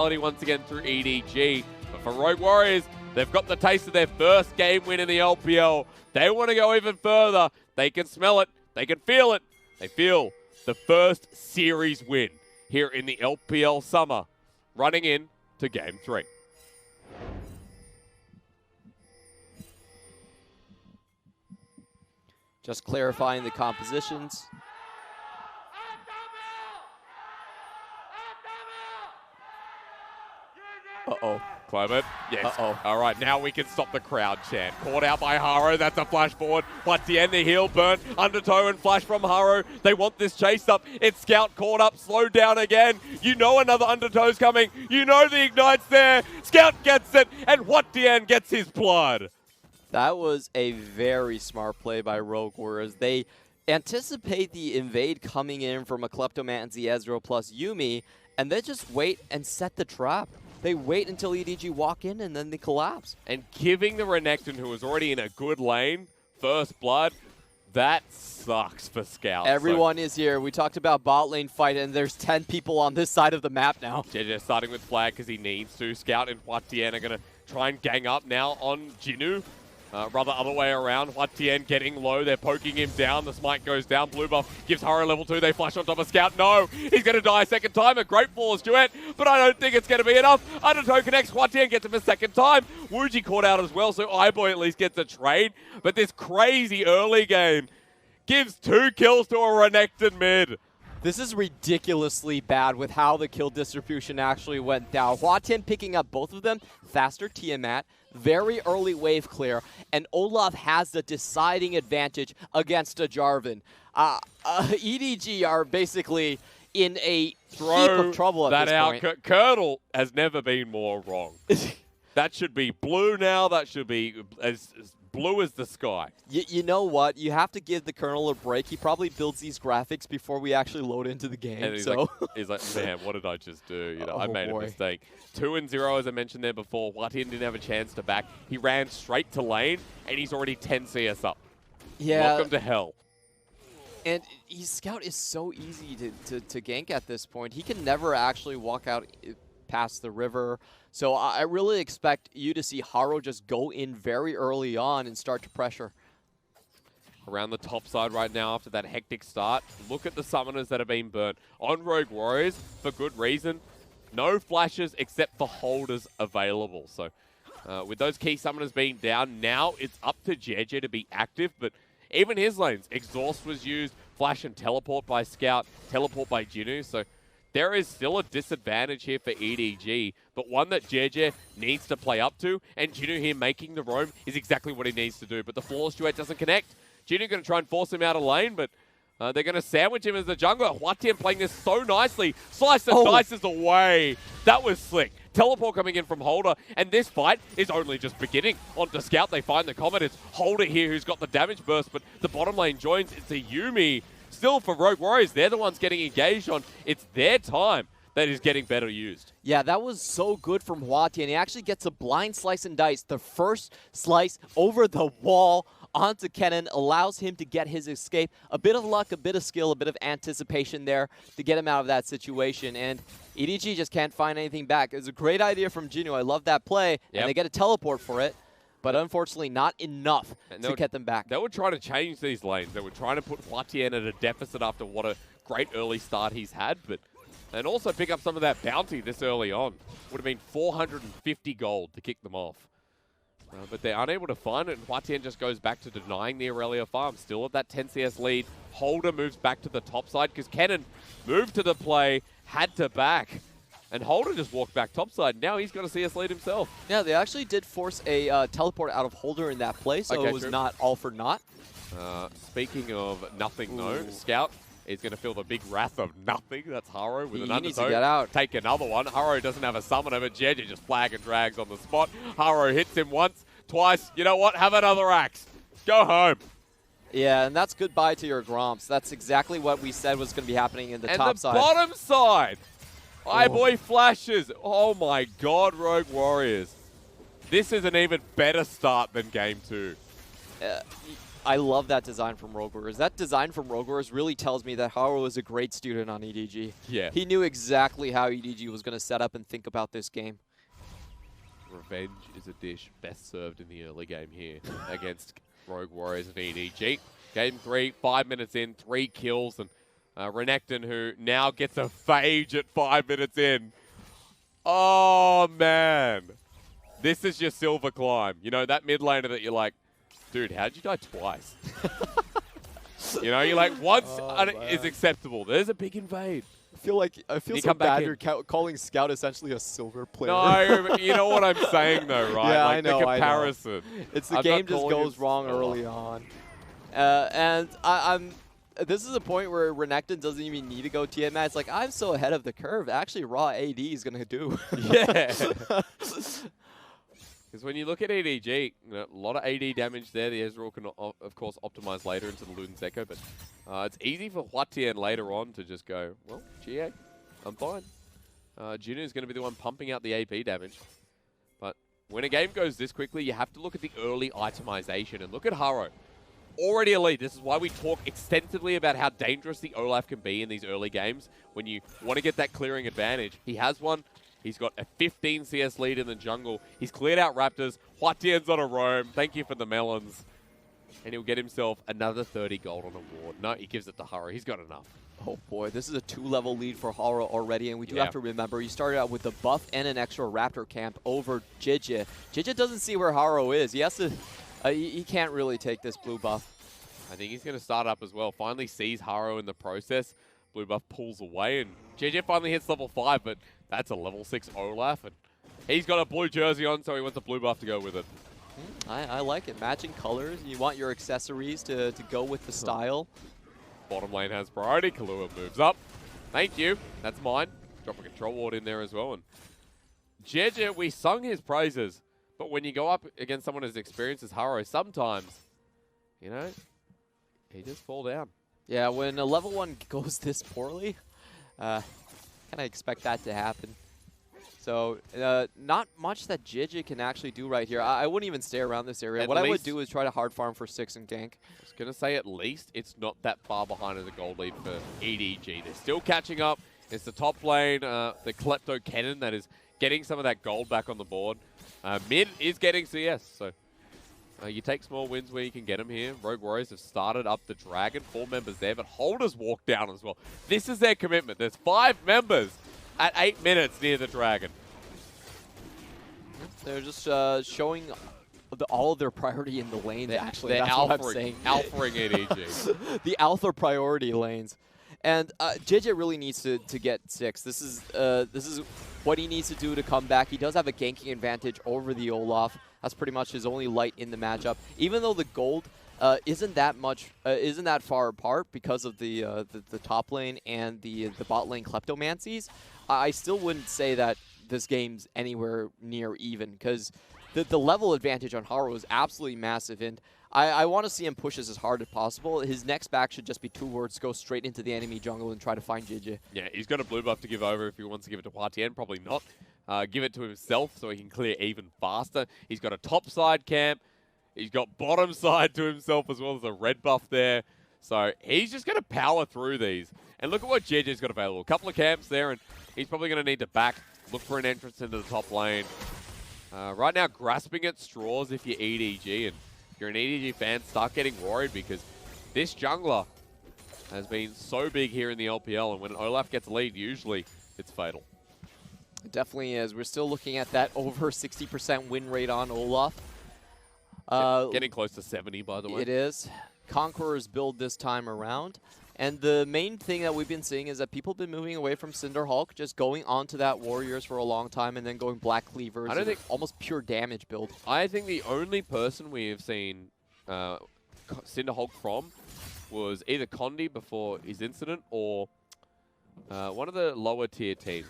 once again through EDG. But for Rogue Warriors, they've got the taste of their first game win in the LPL. They want to go even further. They can smell it. They can feel it. They feel the first series win here in the LPL summer, running in to Game 3. Just clarifying the compositions. Uh-oh. Clement. Yes. Uh-oh. All right, now we can stop the crowd chant. Caught out by Haro. That's a flash forward. HuaTian, the heel burnt. Undertow and flash from Haro. They want this chase up. It's Scout caught up. Slowed down again. You know another Undertow's coming. You know the Ignite's there. Scout gets it, and HuaTian gets his blood. That was a very smart play by Rogue Warriors. They anticipate the invade coming in from a Kleptomancy Ezreal plus Yuumi, and they just wait and set the trap. They wait until EDG walk in, and then they collapse. And giving the Renekton, who was already in a good lane, first blood, that sucks for Scout. Everyone is here. We talked about bot lane fight, and there's 10 people on this side of the map now. Jiejie starting with flag because he needs to. Scout and HuaTian are going to try and gang up now on Jinoo. Rather other way around. HuaTian getting low. They're poking him down. The smite goes down. Blue buff gives Haro level 2. They flash on top of Scout. No! He's going to die a second time. A great Falls duet, but I don't think it's going to be enough. Undertow connects. HuaTian gets him a second time. ZWuji caught out as well, so iBoy at least gets a trade. But this crazy early game gives 2 kills to a Renekton mid. This is ridiculously bad with how the kill distribution actually went down. HuaTian picking up both of them. Faster Tiamat. Very early wave clear, and Olaf has the deciding advantage against a Jarvan. EDG are basically in a heap of trouble at this point. Colonel has never been more wrong. That should be blue now. That should be as blue as the sky. You know what? You have to give the Colonel a break. He probably builds these graphics before we actually load into the game. And he's, like, man, what did I just do? You know, I made a mistake. 2-0, as I mentioned there before. HuaTian didn't have a chance to back. He ran straight to lane, and he's already 10 CS up. Yeah. Welcome to hell. And Scout is so easy to gank at this point. He can never actually walk out past the river. So I really expect you to see Haro just go in very early on and start to pressure. Around the top side right now after that hectic start. Look at the summoners that have been burnt. On Rogue Warriors, for good reason. No flashes except for holders available. So with those key summoners being down, now it's up to Jiejie to be active. But even his lanes, Exhaust was used, Flash and Teleport by Scout, Teleport by Jinoo. So there is still a disadvantage here for EDG, but one that Jiejie needs to play up to, and Jinoo here making the roam is exactly what he needs to do. But the Flawless duet doesn't connect. Jinoo going to try and force him out of lane, but they're going to sandwich him as the jungler. HuaTian playing this so nicely. Slice and dices away. That was slick. Teleport coming in from Holder, and this fight is only just beginning. Onto Scout, they find the Comet. It's Holder here who's got the damage burst, but the bottom lane joins. It's a Yuumi. Still, for Rogue Warriors, they're the ones getting engaged on. It's their time that is getting better used. Yeah, that was so good from HuaTian. He actually gets a blind slice and dice. The first slice over the wall onto Kennen allows him to get his escape. A bit of luck, a bit of skill, a bit of anticipation there to get him out of that situation. And EDG just can't find anything back. It was a great idea from Jinoo. I love that play. Yep. And they get a teleport for it. But unfortunately, not enough to get them back. They were trying to change these lanes. They were trying to put HuaTian at a deficit after what a great early start he's had. And also pick up some of that bounty this early on. Would have been 450 gold to kick them off. But they're unable to find it, and HuaTian just goes back to denying the Aurelia farm. Still at that 10 CS lead. Holder moves back to the top side because Kennen moved to the play, had to back. And Holder just walked back topside. Now he's got a CS lead himself. Yeah, they actually did force a teleport out of Holder in that play, so it was not all for naught. Speaking of nothing, though, Scout is going to feel the big wrath of nothing. That's Haro with an undertow. He needs to get out. Take another one. Haro doesn't have a summoner, but Jiejie just flag and drags on the spot. Haro hits him once, twice. You know what? Have another axe. Go home. Yeah, and that's goodbye to your Gromps. That's exactly what we said was going to be happening in the top side. And the bottom side. iBoy flashes. Oh my god, Rogue Warriors. This is an even better start than Game 2. I love that design from Rogue Warriors. That design from Rogue Warriors really tells me that Haro was a great student on EDG. Yeah. He knew exactly how EDG was going to set up and think about this game. Revenge is a dish best served in the early game here against Rogue Warriors of EDG. Game 3, 5 minutes in, 3 kills, and Renekton, who now gets a phage at 5 minutes in. Oh, man. This is your silver climb. You know, that mid laner that you're like, dude, how'd you die twice? You know, you're like, once is acceptable. There's a big invade. I feel so bad you're calling Scout essentially a silver player. No, but you know what I'm saying though, right? Yeah, like I know, the comparison. I know. It's the game just goes wrong early on. And this is a point where Renekton doesn't even need to go Tiamat. It's like, I'm so ahead of the curve. Actually, raw AD is going to do. Yeah. Because when you look at EDG, you know, a lot of AD damage there. The Ezreal can, of course, optimize later into the Luden's Echo, but it's easy for HuaTian later on to just go, well, GA, I'm fine. Jinoo is going to be the one pumping out the AP damage. But when a game goes this quickly, you have to look at the early itemization. And look at Haro. Already elite. This is why we talk extensively about how dangerous the Olaf can be in these early games when you want to get that clearing advantage. He has one. He's got a 15 CS lead in the jungle. He's cleared out Raptors. HuaTian's on a roam. Thank you for the melons. And he'll get himself another 30 gold on award. No, he gives it to Haro. He's got enough. Oh boy, this is a 2-level lead for Haro already, and we do have to remember, he started out with the buff and an extra Raptor camp over Jiejie. Jiejie doesn't see where Haro is. He has to, he can't really take this blue buff. I think he's going to start up as well. Finally sees Haro in the process. Blue buff pulls away, and Jiejie finally hits level 5, but that's a level 6 Olaf, and he's got a blue jersey on, so he wants a blue buff to go with it. I like it. Matching colors. You want your accessories to go with the style. Bottom lane has priority. Killua moves up. Thank you. That's mine. Drop a control ward in there as well. And Jiejie, we sung his praises, but when you go up against someone as experienced as Haro, sometimes, you know, he just fall down. Yeah, when a level 1 goes this poorly, kind of expect that to happen. So, not much that Jiejie can actually do right here. I wouldn't even stay around this area. What I would do is try to hard farm for 6 and gank. I was going to say at least it's not that far behind as a gold lead for EDG. They're still catching up. It's the top lane, the Klepto Cannon that is getting some of that gold back on the board. Mid is getting CS, so you take small wins where you can get them here. Rogue Warriors have started up the Dragon. 4 members there, but Holders walk down as well. This is their commitment. There's 5 members at 8 minutes near the Dragon. They're just showing all of their priority in the lanes, actually. They're That's what I'm saying. alphaing EDG. The alpha priority lanes. And Jiejie really needs to get 6. This is what he needs to do to come back. He does have a ganking advantage over the Olaf. That's pretty much his only light in the matchup. Even though the gold isn't that far apart because of the top lane and the bot lane kleptomancies, I still wouldn't say that this game's anywhere near even, because the level advantage on Haro is absolutely massive, and I want to see him push this as hard as possible. His next back should just be 2 words, go straight into the enemy jungle and try to find Jiejie. Yeah, he's got a blue buff to give over if he wants to give it to HuaTian. Probably not. Give it to himself so he can clear even faster. He's got a top side camp. He's got bottom side to himself as well. There's a red buff there. So he's just going to power through these. And look at what Jiejie's got available. A couple of camps there, and he's probably going to need to look for an entrance into the top lane. Right now, grasping at straws if you're EDG. And if you're an EDG fan, start getting worried because this jungler has been so big here in the LPL. And when Olaf gets a lead, usually it's fatal. It definitely is. We're still looking at that over 60% win rate on Olaf. Getting close to 70, by the way. It is. Conqueror's build this time around. And the main thing that we've been seeing is that people have been moving away from Cinder Hulk, just going onto that Warriors for a long time and then going Black Cleavers. I don't think almost pure damage build. I think the only person we have seen Cinder Hulk from was either Condi before his incident or one of the lower tier teams.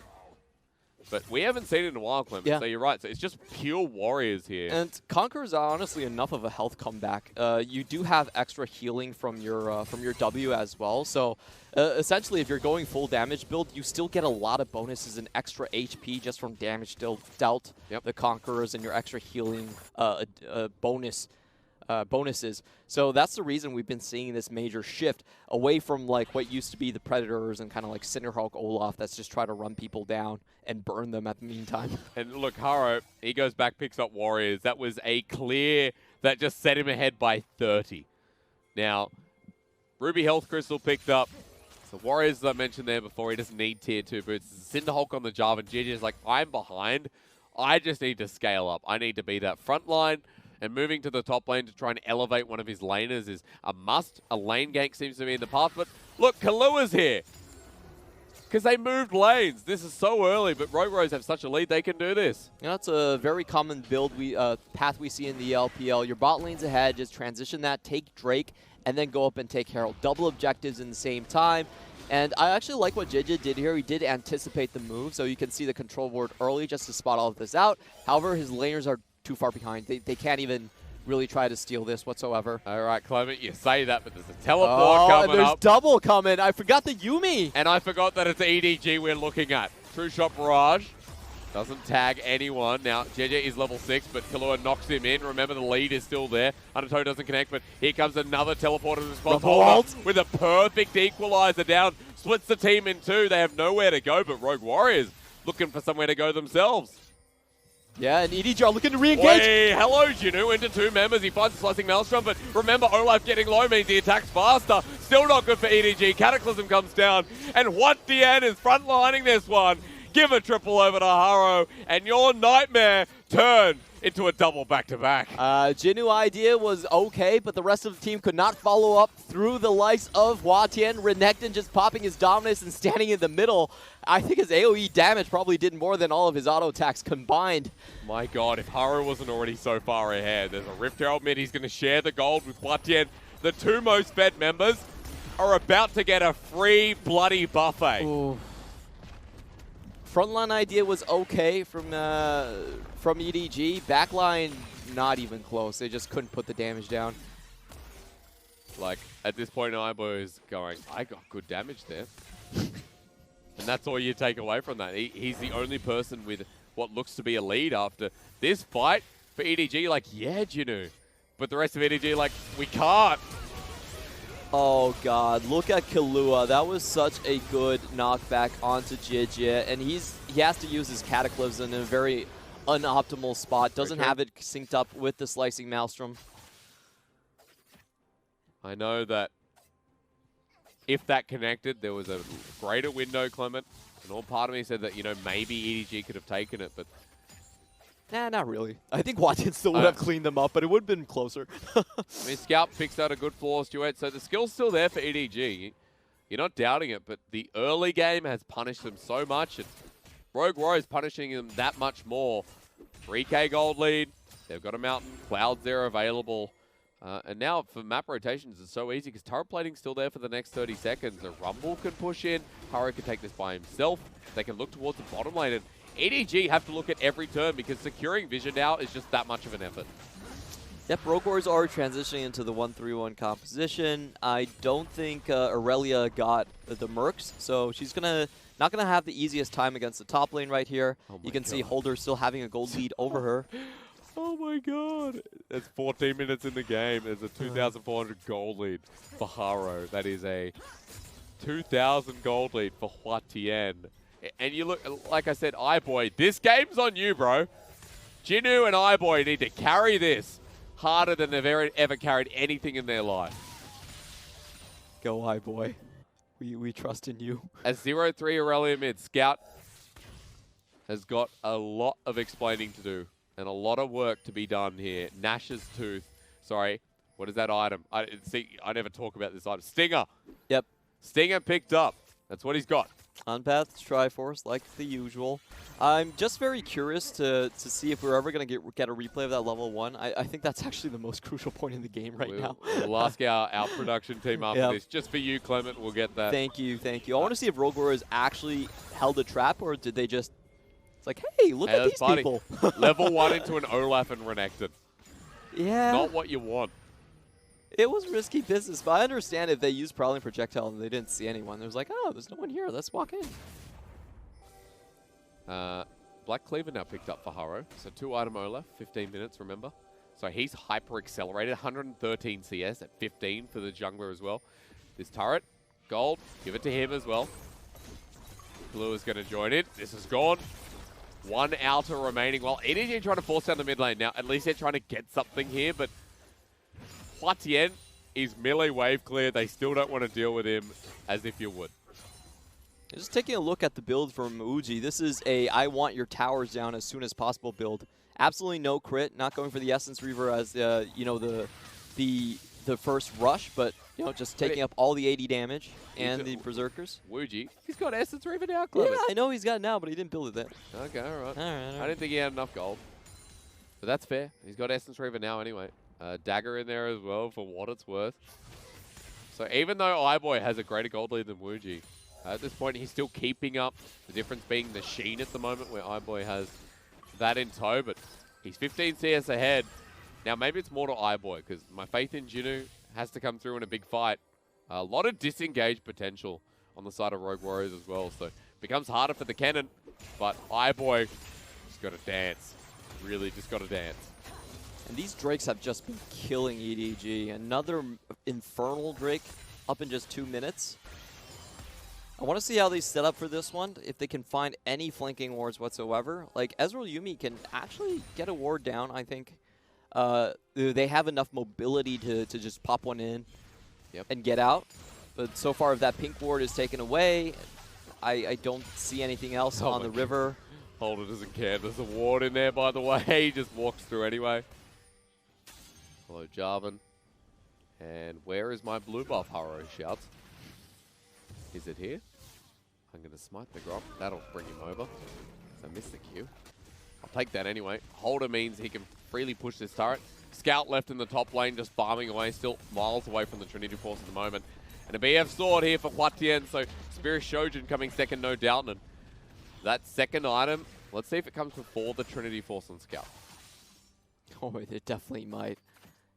But we haven't seen it in a while, Clement, so you're right. So it's just pure warriors here. And Conquerors are honestly enough of a health comeback. You do have extra healing from your W as well. So essentially, if you're going full damage build, you still get a lot of bonuses and extra HP just from damage dealt. The Conquerors and your extra healing bonus bonuses. So that's the reason we've been seeing this major shift away from like what used to be the Predators and kind of like Cinderhawk Olaf that's just try to run people down and burn them at the meantime. And look, Haro, he goes back, picks up Warriors. That was a clear that just set him ahead by 30. Now, Ruby Health Crystal picked up. The Warriors, as I mentioned there before, he doesn't need tier 2 boots. Cinderhawk on the Java, and Jiejie is like, I'm behind. I just need to scale up. I need to be that front line. And moving to the top lane to try and elevate one of his laners is a must. A lane gank seems to be in the path. But look, Killua's here. Because they moved lanes. This is so early, but Rogue Rose have such a lead, they can do this. You know, it's a very common build path we see in the LPL. Your bot lane's ahead, just transition that, take Drake, and then go up and take Haro. Double objectives in the same time. And I actually like what Jiejie did here. He did anticipate the move, so you can see the control ward early just to spot all of this out. However, his laners are too far behind. They can't even really try to steal this whatsoever. All right, Clement, you say that, but there's a teleport coming there's up. double coming. I forgot the Yuumi. And I forgot that it's EDG we're looking at. True Shot Barrage. Doesn't tag anyone. Now, Jiejie is level 6, but Killua knocks him in. Remember, the lead is still there. Undertow doesn't connect, but here comes another teleporter response. With a perfect equalizer down. Splits the team in two. They have nowhere to go, but Rogue Warriors looking for somewhere to go themselves. Yeah, and EDG are looking to re-engage. Hey, hello, Jinoo, into 2 members. He finds the Slicing Maelstrom, but remember, Olaf getting low means he attacks faster. Still not good for EDG. Cataclysm comes down, and HuaTian is frontlining this one. Give a triple over to Haro, and your nightmare turned into a double back-to-back. Jinoo idea was okay, but the rest of the team could not follow up through the likes of HuaTian. Renekton just popping his dominance and standing in the middle. I think his AoE damage probably did more than all of his auto attacks combined. My god, if Haro wasn't already so far ahead. There's a Rift Herald mid. He's going to share the gold with HuaTian. The 2 most fed members are about to get a free bloody buffet. Ooh. Frontline idea was okay from EDG. Backline, not even close. They just couldn't put the damage down. Like, at this point, iBoy is going, I got good damage there. And that's all you take away from that. He's the only person with what looks to be a lead after this fight. For EDG, like, yeah, Jinoo. But the rest of EDG, like, we can't. Oh god, look at Killua. That was such a good knockback onto Jiejie, and he has to use his Cataclysm in a very unoptimal spot. Doesn't have it synced up with the Slicing Maelstrom. I know that if that connected, there was a greater window, Clement. And all part of me said that, you know, maybe EDG could have taken it, but... Nah, not really. I think HuaTian still would have cleaned them up, but it would have been closer. I mean, Scout picks out a good floor duet, so the skill's still there for EDG. You're not doubting it, but the early game has punished them so much, and Rogue Warriors punishing them that much more. 3k gold lead, they've got a mountain, clouds there available. And now for map rotations, it's so easy because turret plating's still there for the next 30 seconds. The Rumble can push in, Haro can take this by himself. They can look towards the bottom lane, and EDG have to look at every turn because securing vision now is just that much of an effort. Yep, Rogue Warriors are transitioning into the 1-3-1 composition. I don't think Aurelia got the Mercs, so she's not gonna have the easiest time against the top lane right here. You can see Holder still having a gold lead over her. Oh my god. There's 14 minutes in the game. There's a 2,400 gold lead for Haro. That is a 2,000 gold lead for HuaTian. And you look, like I said, iBoy, this game's on you, bro. Jinoo and iBoy need to carry this harder than they've ever carried anything in their life. Go iBoy. We trust in you. As 0-3 Aurelia mid, Scout has got a lot of explaining to do and a lot of work to be done here. Nash's Tooth. Sorry, what is that item? I never talk about this item. Stinger. Yep. Stinger picked up. That's what he's got. Unpath Triforce, like the usual. I'm just very curious to see if we're ever going to get a replay of that level 1. I think that's actually the most crucial point in the game right now. We'll ask our production team after this. Just for you, Clement, we'll get that. Thank you, thank you. I want to see if Rogue Warriors actually held a trap, or did they just... It's like, hey, look at these people. Level 1 into an Olaf and Renekton. Yeah. Not what you want. It was risky business, but I understand if they used Prowling Projectile and they didn't see anyone. It was like, oh, there's no one here. Let's walk in. Black Cleaver now picked up for Haro. So 2-item Olaf, 15 minutes, remember. So he's hyper-accelerated, 113 CS at 15 for the jungler as well. This turret, gold, give it to him as well. Killua's going to join it. This is gone. One outer remaining. Well, EDG trying to force down the mid lane. Now, at least they're trying to get something here, but HuaTian is melee wave clear. They still don't want to deal with him as if you would. Just taking a look at the build from ZWuji, this is a I want your towers down as soon as possible build. Absolutely no crit, not going for the Essence Reaver as you know, the first rush, but you know, just taking up all the 80 damage and the Berserkers. ZWuji, he's got Essence Reaver now, Clement. Yeah, I know he's got it now, but he didn't build it then. Okay, all right. All right. I didn't think he had enough gold. But that's fair. He's got Essence Reaver now anyway. Dagger in there as well for what it's worth. So even though iBoy has a greater gold lead than ZWuji, at this point he's still keeping up. The difference being the Sheen at the moment where iBoy has that in tow, but he's 15 CS ahead. Now maybe it's more to iBoy because my faith in Jinoo has to come through in a big fight. A lot of disengaged potential on the side of Rogue Warriors as well, so it becomes harder for the cannon, but iBoy just got to dance. Really just got to dance. And these Drakes have just been killing EDG. Another Infernal Drake up in just 2 minutes. I want to see how they set up for this one, if they can find any flanking wards whatsoever. Like, Ezreal Yuumi can actually get a ward down, I think. They have enough mobility to just pop one in and get out. But so far, if that pink ward is taken away, I don't see anything else on the river. Holder doesn't care. There's a ward in there, by the way. He just walks through anyway. Hello, Jarvan. And where is my blue buff, Haro shouts. Is it here? I'm going to smite the Grop. That'll bring him over. So I missed the Q. I'll take that anyway. Holder means he can freely push this turret. Scout left in the top lane, just farming away, still miles away from the Trinity Force at the moment. And a BF sword here for HuaTian, so Spirit Shojin coming second, no doubt. And that second item, let's see if it comes before the Trinity Force on Scout. Oh, it definitely might.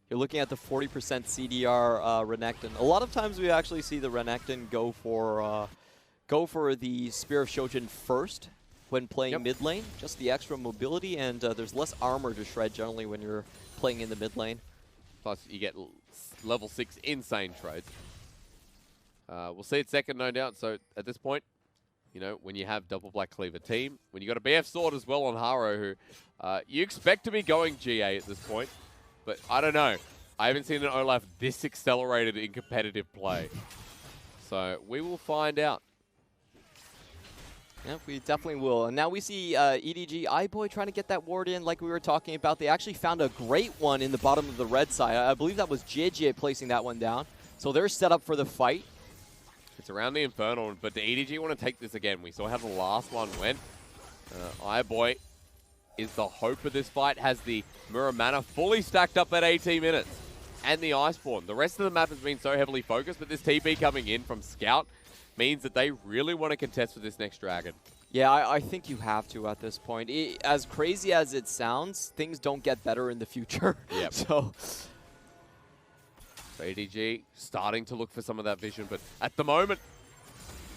You're looking at the 40% CDR Renekton. A lot of times we actually see the Renekton go for the Spear of Shojin first when playing mid lane. Just the extra mobility, and there's less armor to shred generally when you're playing in the mid lane. Plus, you get level 6 insane trades. We'll see it second, no doubt. So at this point, you know, when you have double Black Cleaver team, when you got a BF sword as well on Haro, who you expect to be going GA at this point, but I don't know. I haven't seen an Olaf this accelerated in competitive play. So we will find out. Yep, we definitely will. And now we see EDG, iBoy trying to get that ward in like we were talking about. They actually found a great one in the bottom of the red side. I believe that was Jiejie placing that one down. So they're set up for the fight. It's around the Infernal, but the EDG want to take this again. We saw how the last one went. iBoy is the hope of this fight, has the Mirror Mana fully stacked up at 18 minutes. And the Iceborne. The rest of the map has been so heavily focused, but this TP coming in from Scout means that they really want to contest for this next dragon. Yeah, I think you have to at this point. As crazy as it sounds, things don't get better in the future. Yep. So EDG starting to look for some of that vision, but at the moment,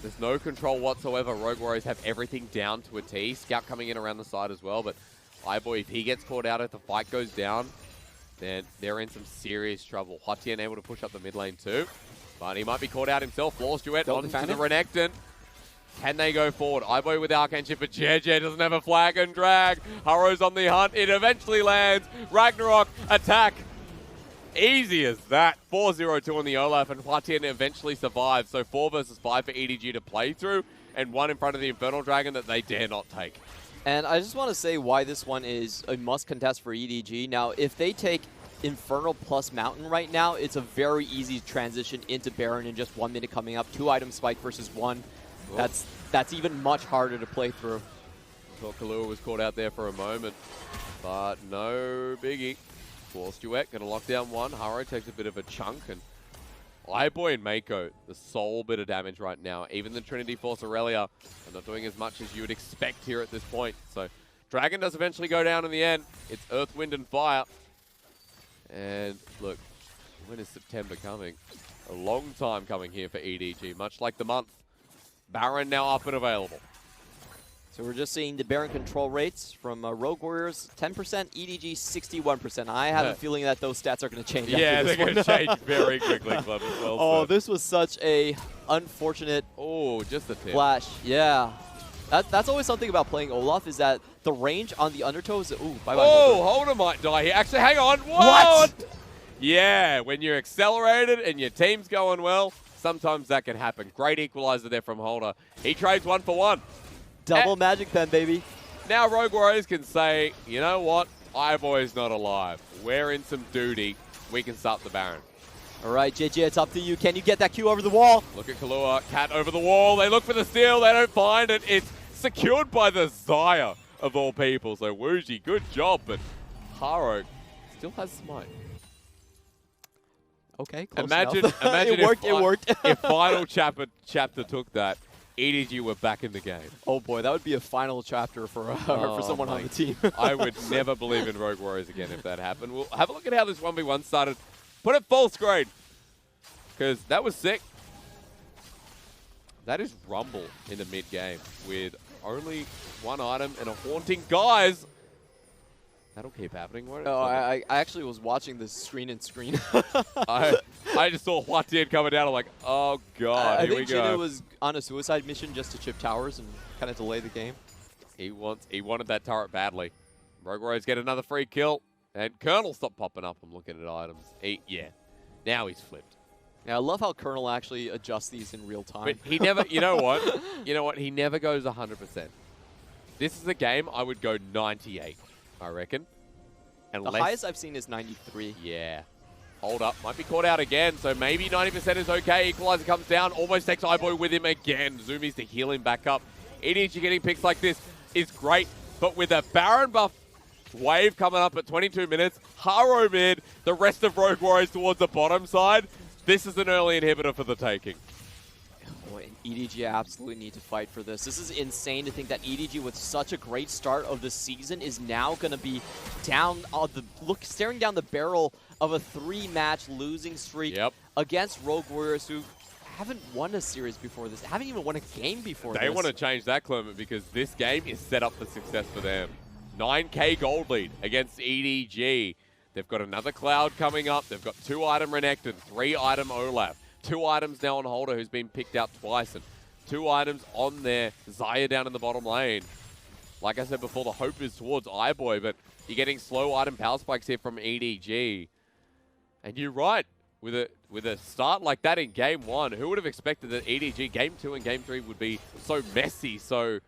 there's no control whatsoever. Rogue Warriors have everything down to a T. Scout coming in around the side as well, but iBoy, if he gets caught out, if the fight goes down, then they're in some serious trouble. HuaTian able to push up the mid lane too, but he might be caught out himself. Flawless Duet onto the Renekton. Can they go forward? iBoy with Arcane Shift, but Jiejie doesn't have a flag and drag. Haro's on the hunt. It eventually lands. Ragnarok attack. Easy as that. 4-0-2 on the Olaf, and HuaTian eventually survives. So 4 versus 5 for EDG to play through, and 1 in front of the Infernal Dragon that they dare not take. And I just want to say why this one is a must contest for EDG. Now, if they take Infernal plus Mountain right now, it's a very easy transition into Baron in just 1 minute coming up. 2 item spike versus 1. Ooh. That's even much harder to play through. Thought Killua was caught out there for a moment, but no biggie. Force Duet going to lock down 1. Haro takes a bit of a chunk, and iBoy and Meiko, the sole bit of damage right now. Even the Trinity Force Aurelia are not doing as much as you would expect here at this point. So Dragon does eventually go down in the end. It's Earth, Wind, and Fire. And look, when is September coming? A long time coming here for EDG, much like the month. Baron now up and available. So we're just seeing the Baron control rates from Rogue Warriors, 10%, EDG 61%. I have a feeling that those stats are going to change. Yeah, after they're going to this one. change very quickly, Club. Well Oh, said. this was such a unfortunate Just a tip. flash. Yeah. That's always something about playing Olaf is that the range on the undertow is... Ooh, bye-bye. Oh, Holder might die here. Actually, hang on. What? Yeah, when you're accelerated and your team's going well, sometimes that can happen. Great equalizer there from Holder. He trades 1 for 1. Double magic pen, baby. Now Rogue Warriors can say, you know what? iBoy is not alive. We're in some duty. We can start the Baron. All right, Jiejie, it's up to you. Can you get that Q over the wall? Look at Killua. Cat over the wall. They look for the steal. They don't find it. It's secured by the Zaya of all people. So ZWuji, good job. But Haro still has smite. Okay, close Imagine it worked. if final chapter took that, EDG were back in the game. Oh boy, that would be a final chapter for someone on the team. I would never believe in Rogue Warriors again if that happened. We'll have a look at how this 1v1 started. Put it full screen, because that was sick. That is Rumble in the mid-game with only 1 item and a haunting. Guys, that'll keep happening, won't it? Oh, I actually was watching this screen and screen. I just saw HuaTian coming down. I'm like, oh god, I here we think go. Jinoo was on a suicide mission just to chip towers and kind of delay the game. He wanted that turret badly. Rogue Warriors get another free kill, and Colonel stopped popping up. I'm looking at items. Yeah, now he's flipped. Yeah, I love how Colonel actually adjusts these in real time. But he never, you know what? You know what? He never goes 100%. This is a game I would go 98, I reckon. The highest I've seen is 93. Yeah. Hold up. Might be caught out again, so maybe 90% is okay. Equalizer comes down. Almost takes iBoy with him again. Zoomies to heal him back up. EDG getting picks like this is great, but with a Baron buff wave coming up at 22 minutes, Haro mid, the rest of Rogue Warriors towards the bottom side, this is an early inhibitor for the taking. Oh, and EDG absolutely need to fight for this. This is insane to think that EDG, with such a great start of the season, is now going to be down staring down the barrel of a 3-match losing streak against Rogue Warriors, who haven't won a series before this, haven't even won a game before this. They want to change that, Clement, because this game is set up for success for them. 9k gold lead against EDG. They've got another Cloud coming up. They've got 2 item Renekton, 3 item Olaf. 2 items now on Holder, who's been picked out twice, and 2 items on there. Zaya down in the bottom lane. Like I said before, the hope is towards iBoy, but you're getting slow item power spikes here from EDG. And you're right, with a start like that in Game 1, who would have expected that EDG Game 2 and Game 3 would be so messy, so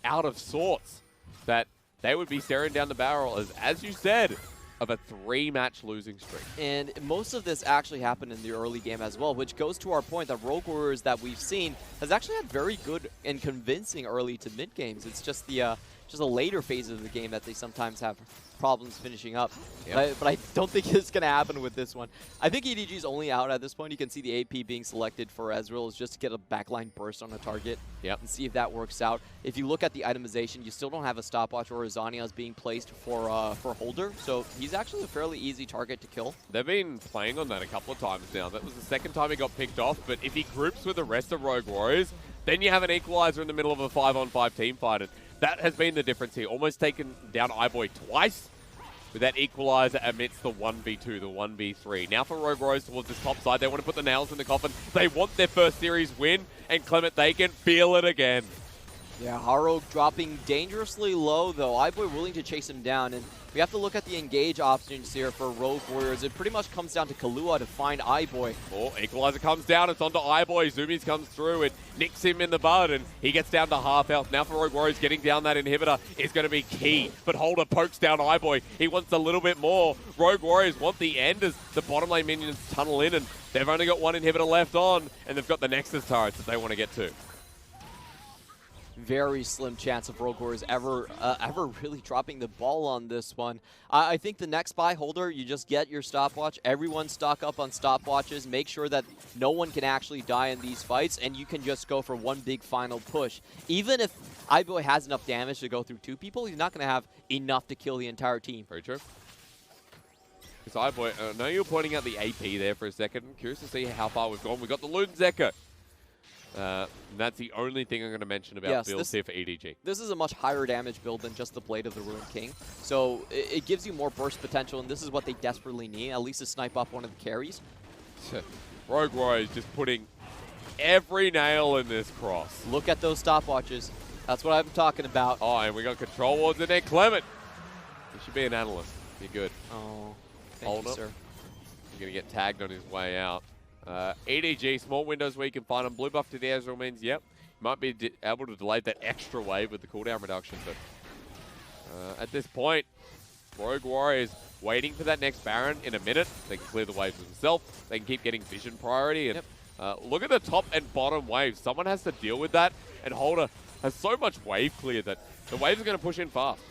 out of sorts, that they would be staring down the barrel, as you said, of a 3-match losing streak. And most of this actually happened in the early game as well, which goes to our point that Rogue Warriors that we've seen has actually had very good and convincing early to mid games. It's just the later phase of the game that they sometimes have problems finishing up. But I don't think it's going to happen with this one. I think EDG is only out at this point. You can see the AP being selected for Ezreal is just to get a backline burst on a target and see if that works out. If you look at the itemization, you still don't have a stopwatch or a Zanyas being placed for Holder, so he's actually a fairly easy target to kill. They've been playing on that a couple of times now. That was the second time he got picked off, but if he groups with the rest of Rogue Warriors, then you have an equalizer in the middle of a 5-on-5 team fight. And that has been the difference here. Almost taken down iBoy twice with that equalizer amidst the 1v2, the 1v3. Now for Rogue Warriors towards this top side, they want to put the nails in the coffin. They want their first series win, and Clement, they can feel it again. Yeah, Haro dropping dangerously low, though. iBoy willing to chase him down, and we have to look at the engage options here for Rogue Warriors. It pretty much comes down to Killua to find iBoy. Oh, equalizer comes down. It's onto iBoy. Zoomies comes through. It nicks him in the bud, and he gets down to half health. Now for Rogue Warriors, getting down that inhibitor is going to be key. But Holder pokes down iBoy. He wants a little bit more. Rogue Warriors want the end as the bottom lane minions tunnel in, and they've only got 1 inhibitor left on, and they've got the Nexus turrets that they want to get to. Very slim chance of Rogue Warriors ever really dropping the ball on this one. I think the next buy Holder, you just get your stopwatch. Everyone stock up on stopwatches. Make sure that no one can actually die in these fights, and you can just go for one big final push. Even if iBoy has enough damage to go through 2 people, he's not going to have enough to kill the entire team. Very true. Because iBoy, I know you were pointing out the AP there for a second. I'm curious to see how far we've gone. We've got the Lunzeka. That's the only thing I'm going to mention about builds here for EDG. This is a much higher damage build than just the Blade of the Ruined King. So it gives you more burst potential, and this is what they desperately need, at least to snipe up one of the carries. Rogue Warrior is just putting every nail in this cross. Look at those stopwatches. That's what I'm talking about. Oh, and we got control wards in there. Clement, you should be an analyst. You're good. Oh, thank you, sir. You're going to get tagged on his way out. EDG, small windows where you can find him. Blue buff to the Ezreal means, yep, you might be able to delay that extra wave with the cooldown reduction. But at this point, Rogue Warrior is waiting for that next Baron in a minute. They can clear the waves themselves. They can keep getting vision priority. And look at the top and bottom waves. Someone has to deal with that. And Holder has so much wave clear that the waves are going to push in fast.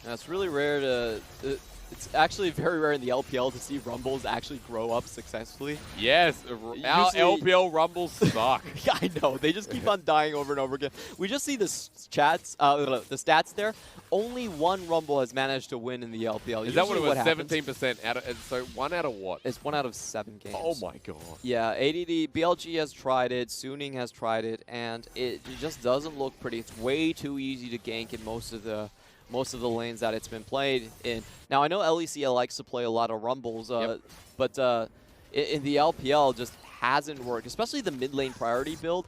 And it's really rare to... It's actually very rare in the LPL to see Rumbles actually grow up successfully. Yes, our LPL Rumbles suck. Yeah, I know. They just keep on dying over and over again. We just see the stats there. Only one Rumble has managed to win in the LPL. Is that what it was? 17% out of, so 1 out of what? It's 1 out of 7 games. Oh my god. Yeah, ADD, BLG has tried it, Suning has tried it, and it just doesn't look pretty. It's way too easy to gank in most of the lanes that it's been played in. Now, I know LEC likes to play a lot of Rumbles, but in the LPL just hasn't worked, especially the mid lane priority build.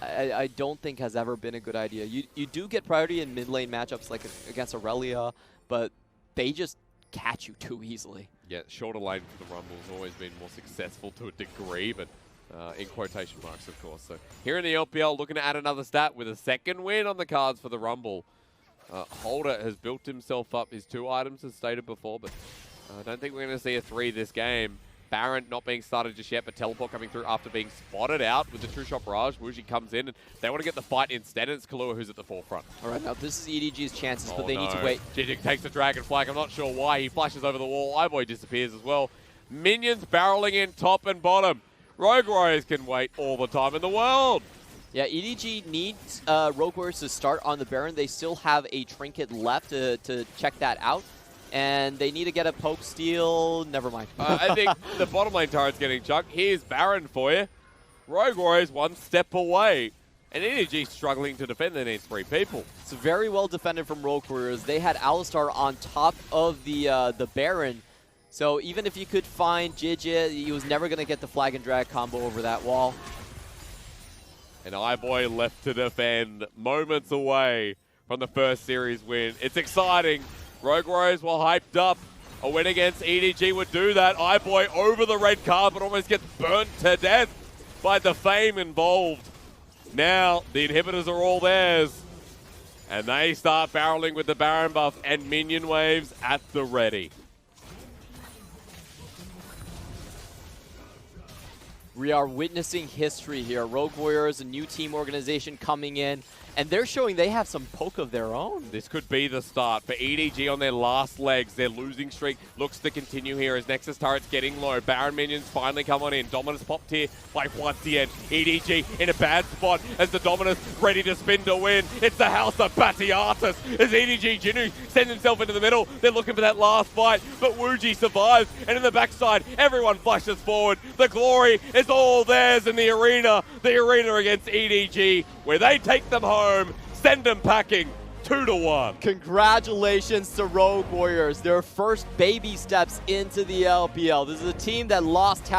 I don't think has ever been a good idea. You do get priority in mid lane matchups like against Aurelia, but they just catch you too easily. Yeah, shorter lane for the Rumble has always been more successful to a degree, but in quotation marks, of course. So here in the LPL, looking to add another stat with a second win on the cards for the Rumble. Holder has built himself up his 2 items as stated before, but I don't think we're going to see a 3 this game. Baron not being started just yet, but Teleport coming through after being spotted out with the True Shot Barrage. ZWuji comes in, and they want to get the fight instead, and it's Killua who's at the forefront. All right, now this is EDG's chances, but they need to wait. Jiejie takes the Dragon Flag. I'm not sure why. He flashes over the wall. iBoy disappears as well. Minions barreling in top and bottom. Rogue Warriors can wait all the time in the world. Yeah, EDG needs Rogue Warriors to start on the Baron. They still have a Trinket left to check that out. And they need to get a poke steal. Never mind. I think the bottom lane turret's getting chucked. Here's Baron for you. Rogue Warriors 1 step away. And EDG struggling to defend. They need 3 people. It's very well defended from Rogue Warriors. They had Alistar on top of the Baron. So even if you could find Jiejie, he was never going to get the flag and drag combo over that wall. And iBoy left to defend, moments away from the first series win. It's exciting. Rogue Warriors were hyped up. A win against EDG would do that. iBoy over the red carpet almost gets burnt to death by the fame involved. Now the inhibitors are all theirs. And they start barreling with the Baron buff and minion waves at the ready. We are witnessing history here. Rogue Warriors, a new team organization coming in, and they're showing they have some poke of their own. This could be the start for EDG on their last legs. Their losing streak looks to continue here as Nexus turret's getting low. Baron minions finally come on in. Dominus popped here by HuaTian. EDG in a bad spot as the Dominus ready to spin to win. It's the House of Batiatus as EDG Jinoo sends himself into the middle. They're looking for that last fight, but ZWuji survives. And in the backside, everyone flashes forward. The glory is all theirs in the arena. The arena against EDG, where they take them home, send them packing 2-1. Congratulations to Rogue Warriors, their first baby steps into the LPL. This is a team that lost talent.